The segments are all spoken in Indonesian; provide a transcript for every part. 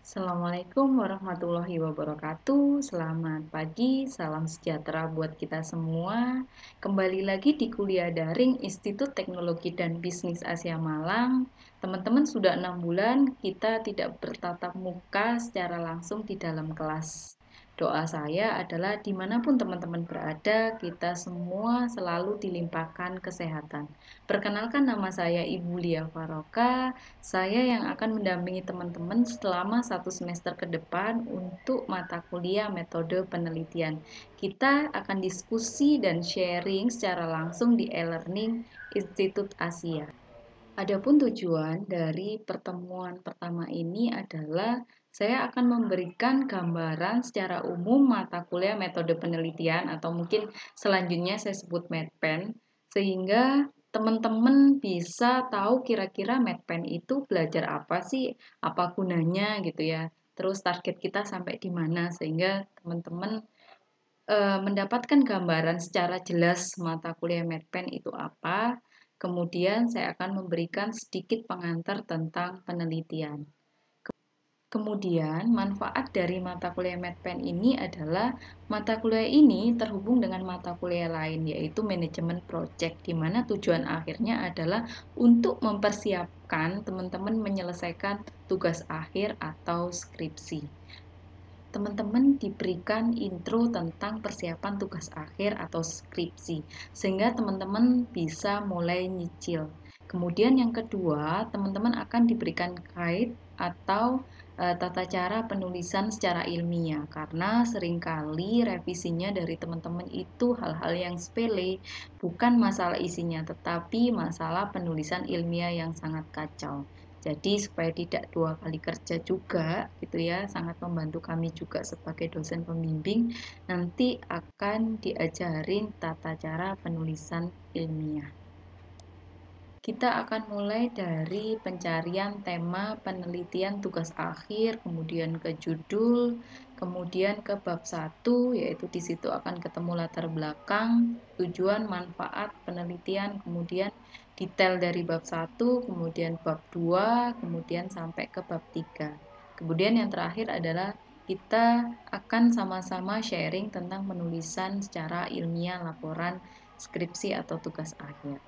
Assalamualaikum warahmatullahi wabarakatuh. Selamat pagi, salam sejahtera buat kita semua. Kembali lagi di kuliah daring Institut Teknologi dan Bisnis Asia Malang. Teman-teman sudah 6 bulan kita tidak bertatap muka secara langsung di dalam kelas. Doa saya adalah dimanapun teman-teman berada, kita semua selalu dilimpahkan kesehatan. Perkenalkan, nama saya Ibu Lia Faroka. Saya yang akan mendampingi teman-teman selama 1 semester ke depan untuk mata kuliah metode penelitian. Kita akan diskusi dan sharing secara langsung di e-learning Institut Asia. Adapun tujuan dari pertemuan pertama ini adalah saya akan memberikan gambaran secara umum mata kuliah metode penelitian atau mungkin selanjutnya saya sebut medpen, sehingga teman-teman bisa tahu kira-kira medpen itu belajar apa sih, apa gunanya gitu ya. Terus target kita sampai di mana sehingga teman-teman mendapatkan gambaran secara jelas mata kuliah medpen itu apa. Kemudian saya akan memberikan sedikit pengantar tentang penelitian. Kemudian, manfaat dari mata kuliah medpen ini adalah mata kuliah ini terhubung dengan mata kuliah lain, yaitu manajemen project, di mana tujuan akhirnya adalah untuk mempersiapkan teman-teman menyelesaikan tugas akhir atau skripsi. Teman-teman diberikan intro tentang persiapan tugas akhir atau skripsi, sehingga teman-teman bisa mulai nyicil. Kemudian yang kedua, teman-teman akan diberikan guide atau tata cara penulisan secara ilmiah, karena seringkali revisinya dari teman-teman itu hal-hal yang sepele, bukan masalah isinya, tetapi masalah penulisan ilmiah yang sangat kacau. Jadi supaya tidak 2 kali kerja juga gitu ya, sangat membantu kami juga sebagai dosen pembimbing, nanti akan diajarin tata cara penulisan ilmiah. Kita akan mulai dari pencarian tema penelitian tugas akhir, kemudian ke judul, kemudian ke bab 1, yaitu di situ akan ketemu latar belakang, tujuan, manfaat penelitian, kemudian detail dari bab 1, kemudian bab 2, kemudian sampai ke bab 3. Kemudian yang terakhir adalah kita akan sama-sama sharing tentang penulisan secara ilmiah laporan skripsi atau tugas akhir.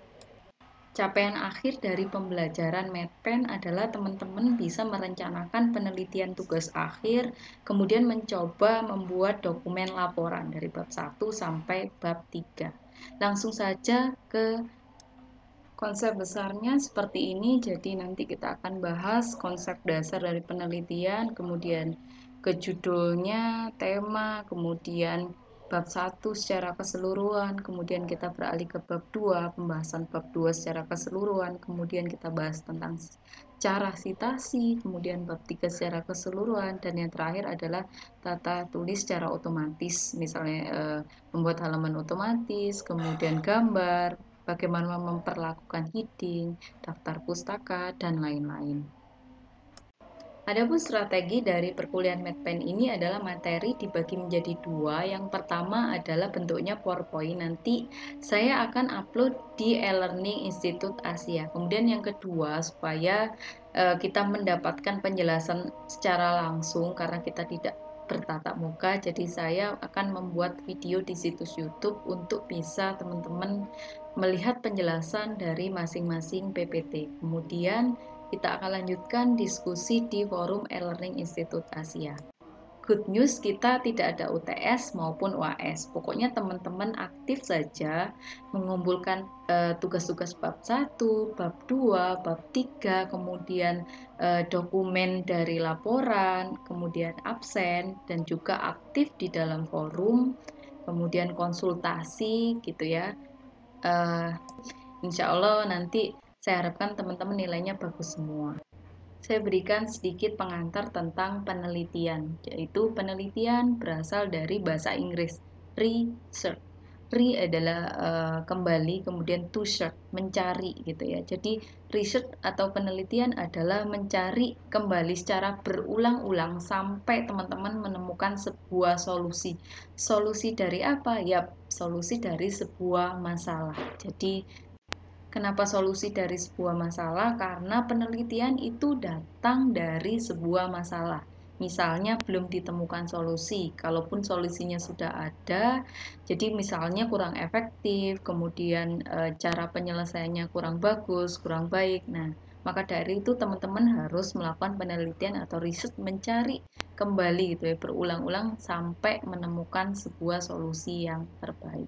Capaian akhir dari pembelajaran medpen adalah teman-teman bisa merencanakan penelitian tugas akhir, kemudian mencoba membuat dokumen laporan dari bab 1 sampai bab 3. Langsung saja ke konsep besarnya seperti ini, jadi nanti kita akan bahas konsep dasar dari penelitian, kemudian ke judulnya, tema, kemudian bab 1 secara keseluruhan, kemudian kita beralih ke bab 2, pembahasan bab 2 secara keseluruhan, kemudian kita bahas tentang cara sitasi, kemudian bab 3 secara keseluruhan, dan yang terakhir adalah tata tulis secara otomatis, misalnya membuat halaman otomatis, kemudian gambar, bagaimana memperlakukan heading, daftar pustaka, dan lain-lain. Adapun strategi dari perkuliahan medpen ini adalah materi dibagi menjadi 2. Yang pertama adalah bentuknya PowerPoint. Nanti saya akan upload di e-learning Institut Asia. Kemudian yang kedua, supaya kita mendapatkan penjelasan secara langsung karena kita tidak bertatap muka, jadi saya akan membuat video di situs YouTube untuk bisa teman-teman melihat penjelasan dari masing-masing PPT. Kemudian kita akan lanjutkan diskusi di forum e-learning Institut Asia. Good news, kita tidak ada UTS maupun UAS. Pokoknya teman-teman aktif saja mengumpulkan tugas-tugas bab 1, bab 2, bab 3, kemudian dokumen dari laporan, kemudian absen, dan juga aktif di dalam forum, kemudian konsultasi gitu ya. Insya Allah nanti saya harapkan teman-teman nilainya bagus semua. Saya berikan sedikit pengantar tentang penelitian, yaitu penelitian berasal dari bahasa Inggris, research. Re adalah kembali, kemudian to search, mencari gitu ya. Jadi research atau penelitian adalah mencari kembali secara berulang-ulang sampai teman-teman menemukan sebuah solusi. Solusi dari apa? Ya, solusi dari sebuah masalah. Jadi kenapa solusi dari sebuah masalah? Karena penelitian itu datang dari sebuah masalah. Misalnya belum ditemukan solusi, kalaupun solusinya sudah ada, jadi misalnya kurang efektif, kemudian cara penyelesaiannya kurang bagus, kurang baik. Nah, maka dari itu teman-teman harus melakukan penelitian atau riset mencari kembali gitu ya, berulang-ulang sampai menemukan sebuah solusi yang terbaik.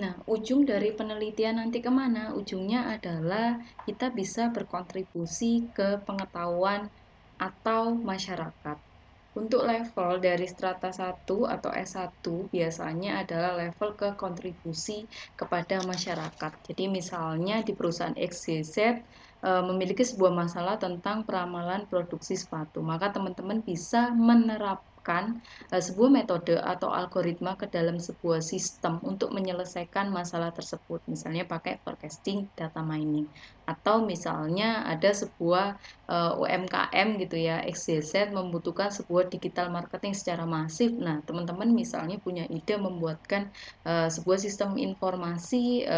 Nah, ujung dari penelitian nanti kemana? Ujungnya adalah kita bisa berkontribusi ke pengetahuan atau masyarakat. Untuk level dari strata 1 atau S1 biasanya adalah level ke kontribusi kepada masyarakat. Jadi misalnya di perusahaan XYZ memiliki sebuah masalah tentang peramalan produksi sepatu, maka teman-teman bisa menerapkan sebuah metode atau algoritma ke dalam sebuah sistem untuk menyelesaikan masalah tersebut. Misalnya pakai forecasting data mining, atau misalnya ada sebuah UMKM gitu ya, XYZ membutuhkan sebuah digital marketing secara masif. Nah, teman-teman misalnya punya ide membuatkan sebuah sistem informasi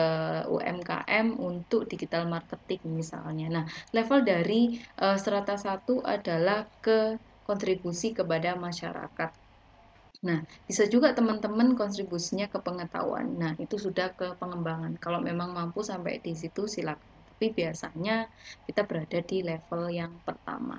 UMKM untuk digital marketing misalnya. Nah, level dari strata 1 adalah ke kontribusi kepada masyarakat. Nah, bisa juga teman-teman kontribusinya ke pengetahuan. Nah, itu sudah ke pengembangan. Kalau memang mampu sampai di situ silakan. Tapi biasanya kita berada di level yang pertama.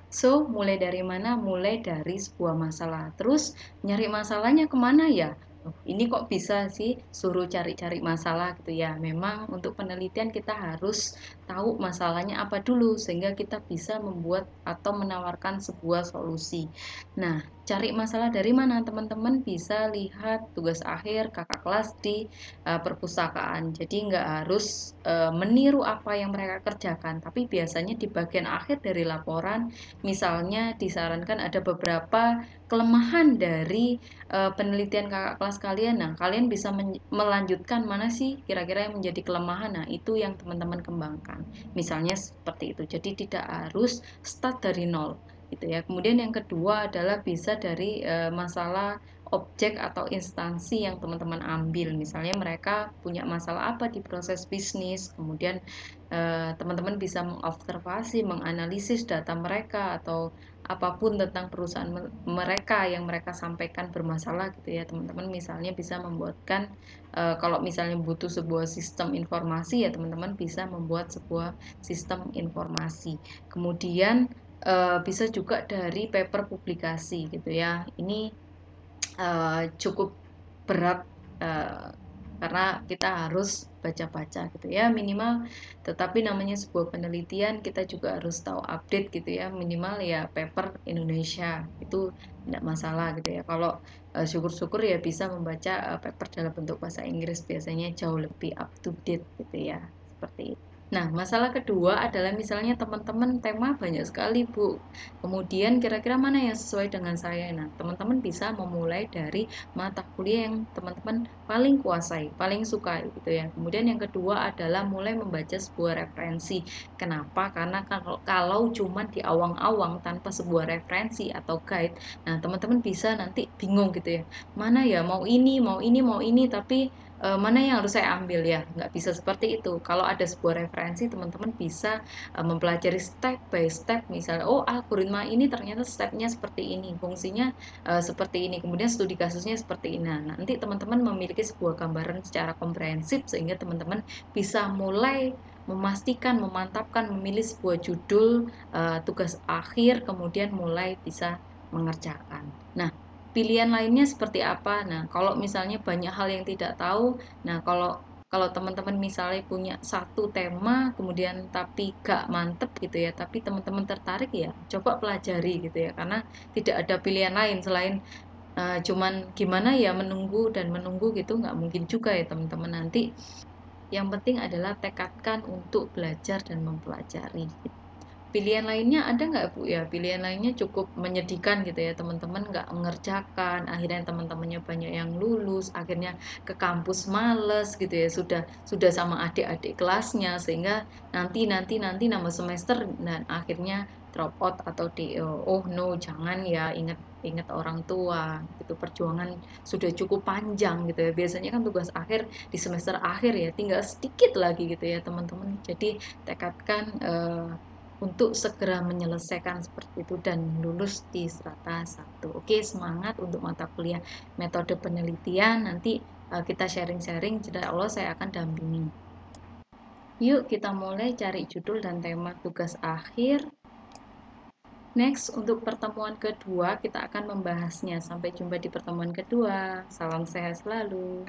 So, mulai dari mana? Mulai dari sebuah masalah. Terus, nyari masalahnya kemana ya? Ini kok bisa sih suruh cari-cari masalah gitu ya. Memang untuk penelitian kita harus tahu masalahnya apa dulu sehingga kita bisa membuat atau menawarkan sebuah solusi. Nah, cari masalah dari mana? Teman-teman bisa lihat tugas akhir kakak kelas di perpustakaan. Jadi nggak harus meniru apa yang mereka kerjakan, tapi biasanya di bagian akhir dari laporan misalnya disarankan ada beberapa kelemahan dari penelitian kakak kelas kalian. Nah, kalian bisa melanjutkan mana sih kira-kira yang menjadi kelemahan. Nah, itu yang teman-teman kembangkan. Misalnya seperti itu. Jadi tidak harus start dari nol gitu ya. Kemudian yang kedua adalah bisa dari masalah objek atau instansi yang teman-teman ambil. Misalnya mereka punya masalah apa di proses bisnis, kemudian teman-teman bisa mengobservasi, menganalisis data mereka atau apapun tentang perusahaan mereka yang mereka sampaikan bermasalah gitu ya. Teman-teman misalnya bisa membuatkan kalau misalnya butuh sebuah sistem informasi ya teman-teman bisa membuat sebuah sistem informasi. Kemudian bisa juga dari paper publikasi gitu ya. Ini cukup berat uh, karena kita harus baca-baca gitu ya minimal, tetapi namanya sebuah penelitian kita juga harus tahu update gitu ya, minimal ya paper Indonesia itu tidak masalah gitu ya. Kalau syukur-syukur ya bisa membaca paper dalam bentuk bahasa Inggris, biasanya jauh lebih up to date gitu ya, seperti itu. Nah, masalah kedua adalah misalnya teman-teman tema banyak sekali, Bu. Kemudian kira-kira mana yang sesuai dengan saya? Nah, teman-teman bisa memulai dari mata kuliah yang teman-teman paling kuasai, paling suka gitu ya. Kemudian yang kedua adalah mulai membaca sebuah referensi. Kenapa? Karena kalau cuma di awang-awang tanpa sebuah referensi atau guide, nah teman-teman bisa nanti bingung gitu ya. Mana ya mau ini, mau ini, mau ini, tapi mana yang harus saya ambil ya? Nggak bisa seperti itu. Kalau ada sebuah referensi, teman-teman bisa mempelajari step by step. Misalnya, oh algoritma ini ternyata stepnya seperti ini, fungsinya seperti ini, kemudian studi kasusnya seperti ini. Nah, nanti teman-teman memiliki sebuah gambaran secara komprehensif sehingga teman-teman bisa mulai memastikan, memantapkan, memilih sebuah judul tugas akhir, kemudian mulai bisa mengerjakan. Nah, pilihan lainnya seperti apa? Nah, kalau misalnya banyak hal yang tidak tahu, nah kalau kalau teman-teman misalnya punya satu tema, kemudian tapi gak mantep gitu ya, tapi teman-teman tertarik ya, coba pelajari gitu ya, karena tidak ada pilihan lain selain cuman gimana ya menunggu dan menunggu gitu, nggak mungkin juga ya teman-teman nanti. Yang penting adalah tekadkan untuk belajar dan mempelajari. Pilihan lainnya ada nggak Bu ya? Pilihan lainnya cukup menyedihkan gitu ya, teman-teman nggak mengerjakan, akhirnya teman-temannya banyak yang lulus, akhirnya ke kampus males gitu ya, sudah sama adik-adik kelasnya sehingga nanti nama semester dan akhirnya drop out atau DO. Oh no, jangan ya, ingat ingat orang tua gitu, perjuangan sudah cukup panjang gitu ya. Biasanya kan tugas akhir di semester akhir ya, tinggal sedikit lagi gitu ya teman-teman. Jadi tekadkan untuk segera menyelesaikan seperti itu dan lulus di strata 1. Oke, semangat untuk mata kuliah metode penelitian. Nanti kita sharing-sharing, insya Allah saya akan dampingi. Yuk kita mulai cari judul dan tema tugas akhir. Next, untuk pertemuan kedua kita akan membahasnya. Sampai jumpa di pertemuan kedua. Salam sehat selalu.